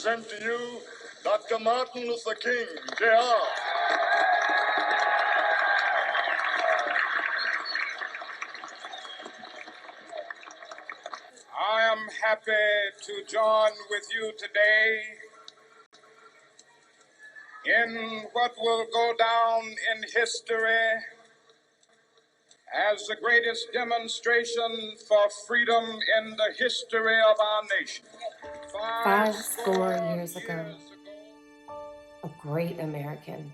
present to you Dr. Martin Luther King, Jr. I am happy to join with you today in what will go down in history as the greatest demonstration for freedom in the history of our nation. 50 years ago, a great American,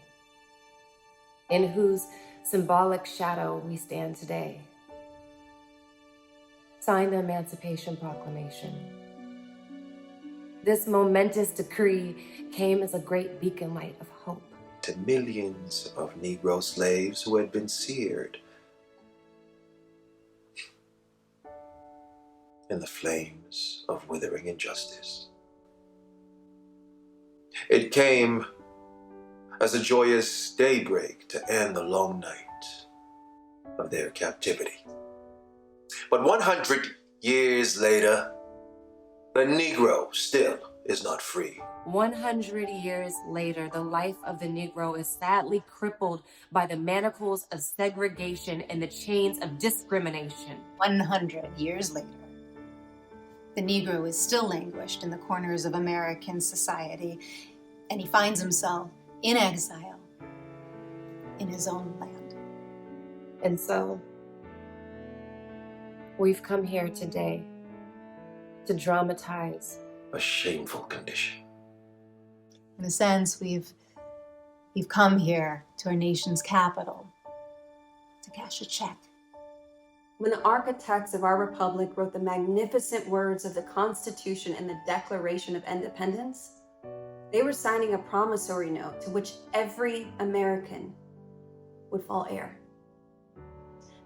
in whose symbolic shadow we stand today, signed the Emancipation Proclamation. This momentous decree came as a great beacon light of hope to millions of Negro slaves who had been seared in the flames of withering injustice. It came as a joyous daybreak to end the long night of their captivity. But 100 years later, the Negro still is not free. 100 years later, the life of the Negro is sadly crippled by the manacles of segregation and the chains of discrimination. 100 years later, the Negro is still languished in the corners of American society, and he finds himself in exile in his own land. And so, we've come here today to dramatize a shameful condition. In a sense, we've come here to our nation's capital to cash a check. When the architects of our republic wrote the magnificent words of the Constitution and the Declaration of Independence, they were signing a promissory note to which every American would fall heir.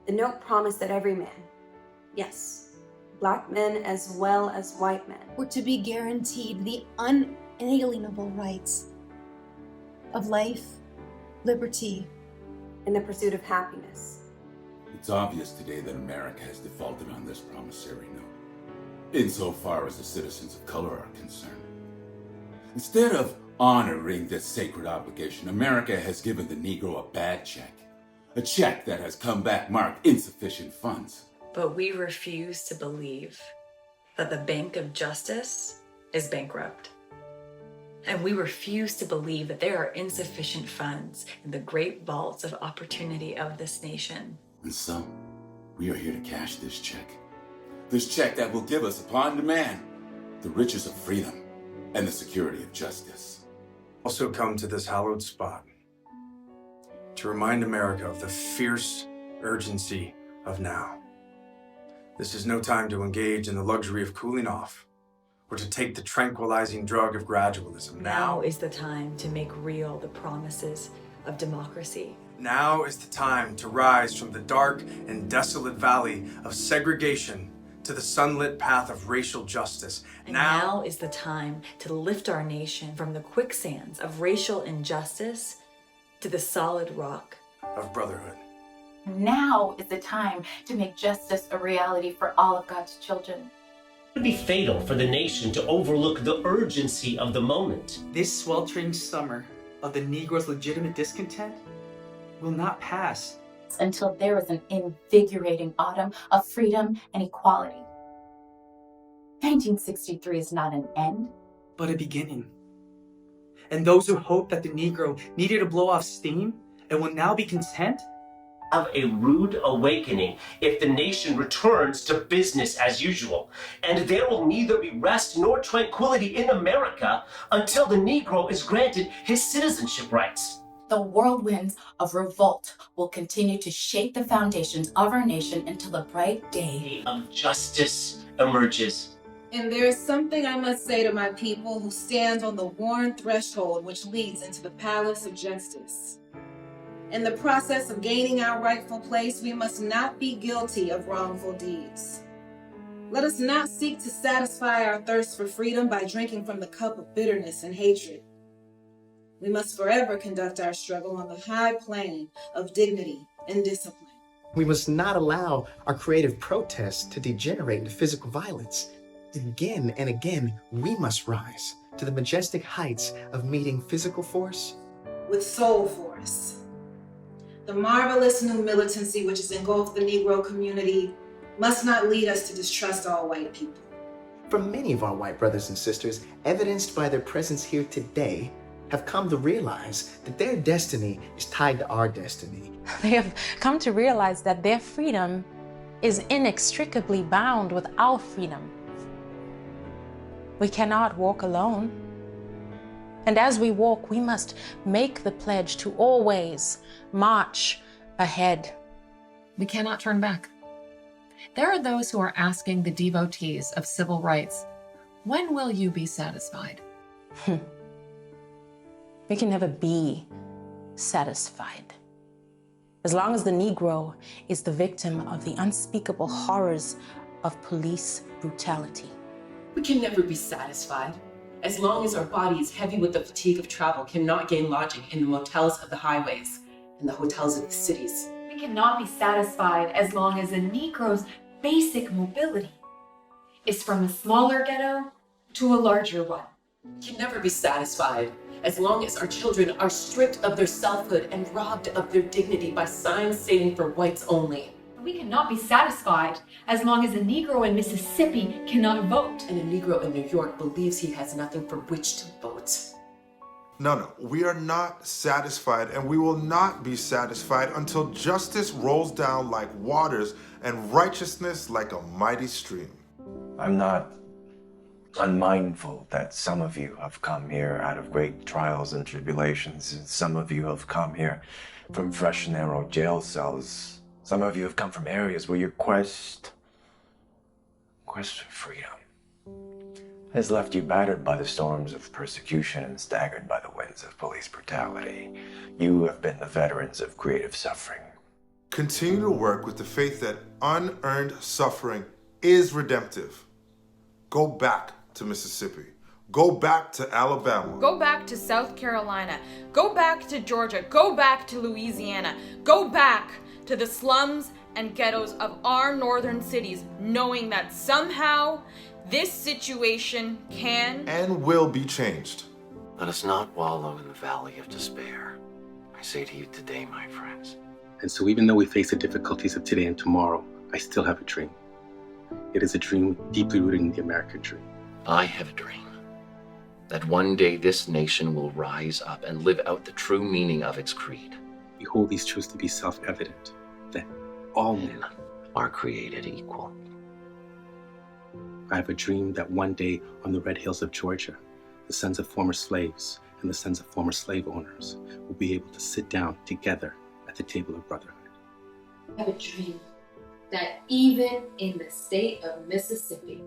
The note promised that every man, yes, Black men as well as white men, were to be guaranteed the unalienable rights of life, liberty, and the pursuit of happiness. It's obvious today that America has defaulted on this promissory note, insofar as the citizens of color are concerned. Instead of honoring this sacred obligation, America has given the Negro a bad check, a check that has come back marked insufficient funds. But we refuse to believe that the Bank of Justice is bankrupt. And we refuse to believe that there are insufficient funds in the great vaults of opportunity of this nation. And so, we are here to cash this check. This check that will give us, upon demand, the riches of freedom and the security of justice. Also come to this hallowed spot to remind America of the fierce urgency of now. This is no time to engage in the luxury of cooling off or to take the tranquilizing drug of gradualism. Now is the time to make real the promises of democracy. Now is the time to rise from the dark and desolate valley of segregation to the sunlit path of racial justice. And now is the time to lift our nation from the quicksands of racial injustice to the solid rock of brotherhood. Now is the time to make justice a reality for all of God's children. It would be fatal for the nation to overlook the urgency of the moment. This sweltering summer of the Negro's legitimate discontent will not pass until there is an invigorating autumn of freedom and equality. 1963 is not an end, but a beginning. And those who hoped that the Negro needed to blow off steam and will now be content have a rude awakening if the nation returns to business as usual. And there will neither be rest nor tranquility in America until the Negro is granted his citizenship rights. The whirlwinds of revolt will continue to shake the foundations of our nation until the bright day of justice emerges. And there is something I must say to my people who stand on the worn threshold which leads into the palace of justice. In the process of gaining our rightful place, we must not be guilty of wrongful deeds. Let us not seek to satisfy our thirst for freedom by drinking from the cup of bitterness and hatred. We must forever conduct our struggle on the high plane of dignity and discipline. We must not allow our creative protests to degenerate into physical violence. Again and again, we must rise to the majestic heights of meeting physical force with soul force. The marvelous new militancy which has engulfed the Negro community must not lead us to distrust all white people. For many of our white brothers and sisters, evidenced by their presence here today, have come to realize that their destiny is tied to our destiny. They have come to realize that their freedom is inextricably bound with our freedom. We cannot walk alone. And as we walk, we must make the pledge to always march ahead. We cannot turn back. There are those who are asking the devotees of civil rights, when will you be satisfied? We can never be satisfied. As long as the Negro is the victim of the unspeakable horrors of police brutality. We can never be satisfied. As long as our body is heavy with the fatigue of travel, cannot gain lodging in the motels of the highways and the hotels of the cities. We cannot be satisfied as long as a Negro's basic mobility is from a smaller ghetto to a larger one. We can never be satisfied as long as our children are stripped of their selfhood and robbed of their dignity by signs stating for whites only. We cannot be satisfied as long as a Negro in Mississippi cannot vote. And a Negro in New York believes he has nothing for which to vote. No, we are not satisfied, and we will not be satisfied until justice rolls down like waters and righteousness like a mighty stream. I'm not unmindful that some of you have come here out of great trials and tribulations, and some of you have come here from fresh, narrow jail cells. Some of you have come from areas where your quest for freedom has left you battered by the storms of persecution and staggered by the winds of police brutality. You have been the veterans of creative suffering. Continue to work with the faith that unearned suffering is redemptive. Go back to Mississippi. Go back to Alabama. Go back to South Carolina. Go back to Georgia. Go back to Louisiana. Go back to the slums and ghettos of our northern cities, knowing that somehow this situation can and will be changed. Let us not wallow in the valley of despair. I say to you today, my friends. And so even though we face the difficulties of today and tomorrow, I still have a dream. It is a dream deeply rooted in the American dream. I have a dream that one day this nation will rise up and live out the true meaning of its creed. We hold these truths to be self-evident, that all men are created equal. I have a dream that one day on the red hills of Georgia, the sons of former slaves and the sons of former slave owners will be able to sit down together at the table of brotherhood. I have a dream that even in the state of Mississippi,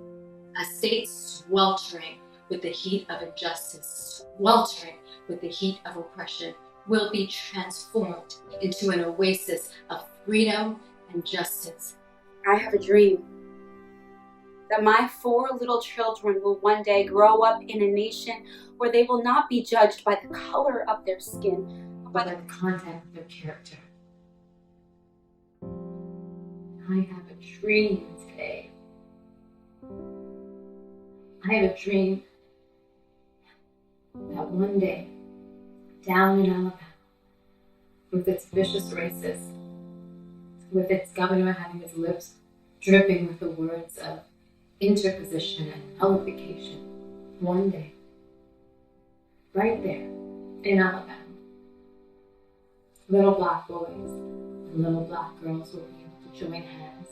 a state sweltering with the heat of injustice, sweltering with the heat of oppression, will be transformed into an oasis of freedom and justice. I have a dream that my 4 little children will one day grow up in a nation where they will not be judged by the color of their skin, but by the content of their character. I have a dream today. I have a dream that one day, down in Alabama, with its vicious racists, with its governor having his lips dripping with the words of interposition and nullification, one day, right there in Alabama, little black boys and little black girls will be able to join hands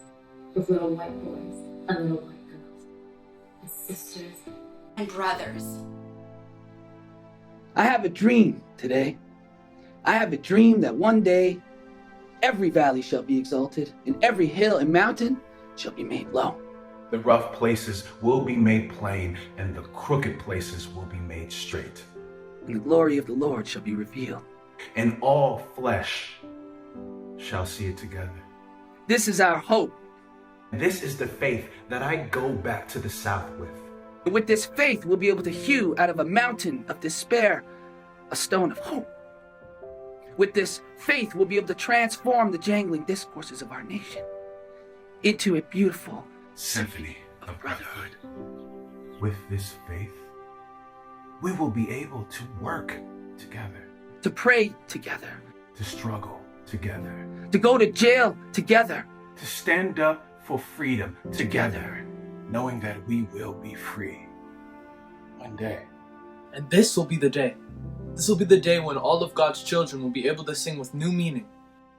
with little white boys and little white girls, as sisters and brothers. I have a dream today. I have a dream that one day every valley shall be exalted, and every hill and mountain shall be made low. The rough places will be made plain, and the crooked places will be made straight. And the glory of the Lord shall be revealed. And all flesh shall see it together. This is our hope. This is the faith that I go back to the South with. And with this faith, we'll be able to hew out of a mountain of despair a stone of hope. With this faith, we'll be able to transform the jangling discourses of our nation into a beautiful symphony of brotherhood. With this faith, we will be able to work together, to pray together, to struggle together, to go to jail together, to stand up for freedom together, knowing that we will be free one day. And this will be the day. This will be the day when all of God's children will be able to sing with new meaning.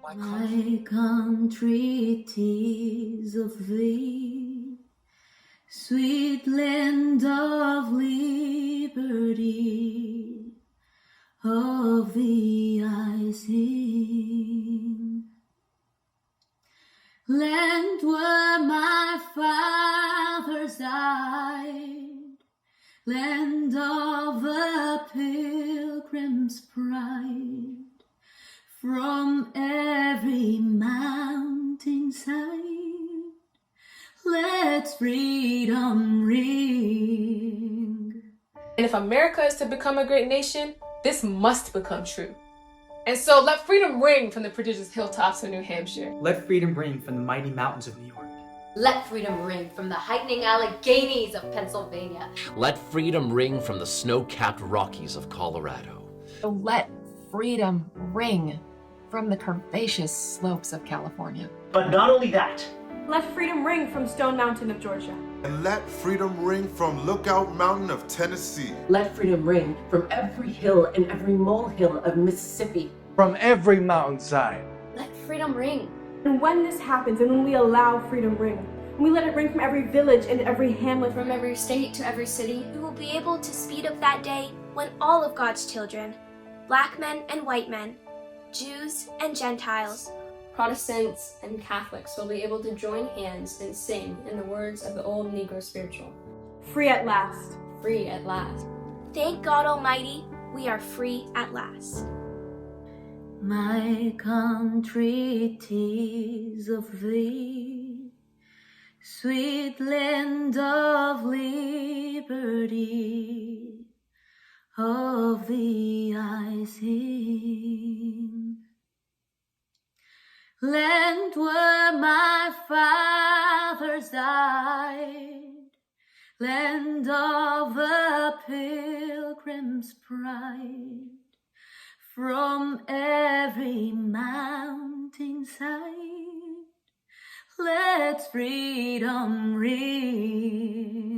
My country, 'tis of thee, sweet land of liberty, of thee I sing. Land where my fathers died, land of a pilgrim's pride, from every mountainside, let freedom ring. And if America is to become a great nation, this must become true. And so let freedom ring from the prodigious hilltops of New Hampshire. Let freedom ring from the mighty mountains of New York. Let freedom ring from the heightening Alleghenies of Pennsylvania. Let freedom ring from the snow-capped Rockies of Colorado. Let freedom ring from the curvaceous slopes of California. But not only that. Let freedom ring from Stone Mountain of Georgia. And let freedom ring from Lookout Mountain of Tennessee. Let freedom ring from every hill and every molehill of Mississippi. From every mountainside. Let freedom ring. And when this happens, and when we allow freedom ring, and we let it ring from every village and every hamlet, from every state to every city, we will be able to speed up that day when all of God's children, black men and white men, Jews and Gentiles, Protestants and Catholics will be able to join hands and sing in the words of the old Negro spiritual. Free at last. Free at last. Thank God Almighty, we are free at last. My country, 'tis of thee, sweet land of liberty, of thee I sing. Land where my fathers died, land of a pilgrim's pride, from every mountainside, let freedom ring.